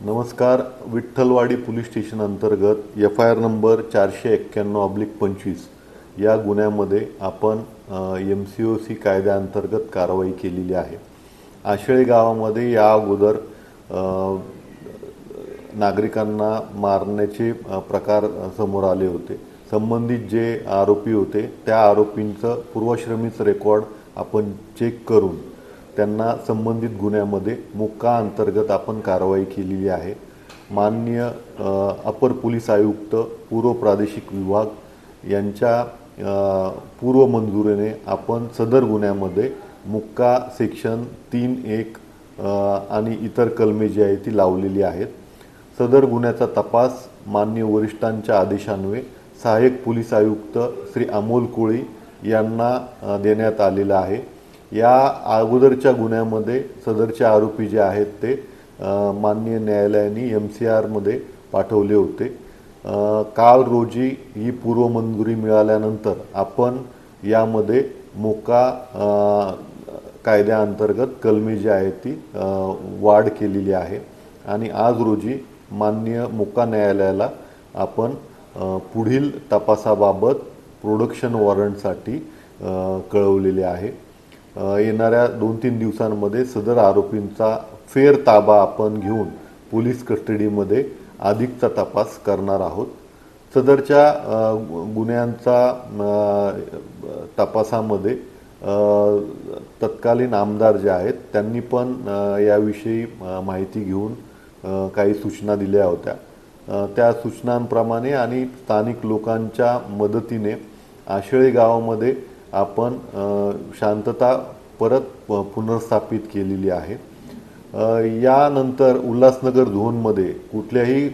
नमस्कार. Vitthalwadi police station अंतर्गत FIR number 491/25 या गुन्ह्यामध्ये आपण MCOC कायद्याअंतर्गत कारवाई केलेली आहे. आशळे गावामध्ये या अगोदर नागरिकांना मारण्याचे प्रकार समोर आले होते. संबंधित जे आरोपी होते त्या आरोपींचं पूर्वश्रमीच रेकॉर्ड आपण चेक करून त्यांना संबंधित गुन्ह्यामध्ये मोक्का अंतर्गत आपण कारवाई केलेली आहे. माननीय अपर पोलीस आयुक्त पूर्व प्रादेशिक विभाग यांच्या पूर्व मंजुरीने आपण सदर गुन्ह्यामध्ये मोक्का सेक्शन 3(1) आणि इतर कलमे जी आहे ती लावलेली आहेत. सदर गुन्ह्याचा तपास माननीय वरिष्ठांच्या आदेशान्वये सहाय्यक पोलीस आयुक्त श्री अमोल कोळी यांना देण्यात आलेला आहे. या अगोदरच्या गुन्ह्यामध्ये सदरचे आरोपी जे आहेत ते माननीय न्यायालयाने MCR मध्ये पाठवले होते. काल रोजी ही पूर्व मंजुरी मिळाल्यानंतर आपण यामध्ये मोक्का कायद्याअंतर्गत कलमे जी आहेत ती वाढ केलेली आहे आणि आज रोजी माननीय मोक्का न्यायालयाला आपण पुढील तपासाबाबत प्रोडक्शन वॉरंटसाठी कळवलेले आहे. येणाऱ्या 2-3 दिवसांमध्ये सदर आरोपींचा फेर ताबा आपण घेऊन पोलीस कस्टडीमध्ये अधिकचा तपास करणार आहोत. सदरच्या गुन्ह्यांचा तपासामध्ये तत्कालीन आमदार जे आहेत त्यांनी पण याविषयी माहिती घेऊन काही सूचना दिल्या होत्या. त्या सूचनांप्रमाणे आणि स्थानिक लोकांच्या मदतीने आशळे गावामध्ये आपण शांतता परत पुनर्स्थापित केलेली आहे. यानंतर उल्हासनगर झोनमध्ये कुठल्याही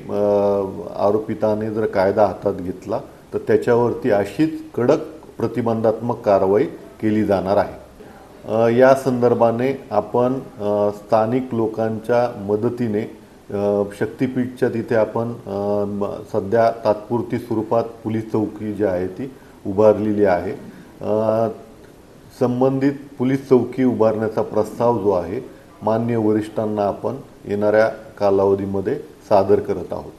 आरोपिताने जर कायदा हातात घेतला तर त्याच्यावरती अशीच कडक प्रतिबंधात्मक कारवाई केली जाणार आहे. या संदर्भाने आपण स्थानिक लोकांच्या मदतीने शक्तीपीठच्या तिथे आपण सध्या तात्पुरती स्वरूपात पोलीस चौकी जी आहे ती उभारलेली आहे. संबंधित पोलीस चौकी उभारण्याचा प्रस्ताव जो आहे माननीय वरिष्ठांना आपण येणाऱ्या कालावधीमध्ये सादर करत आहोत.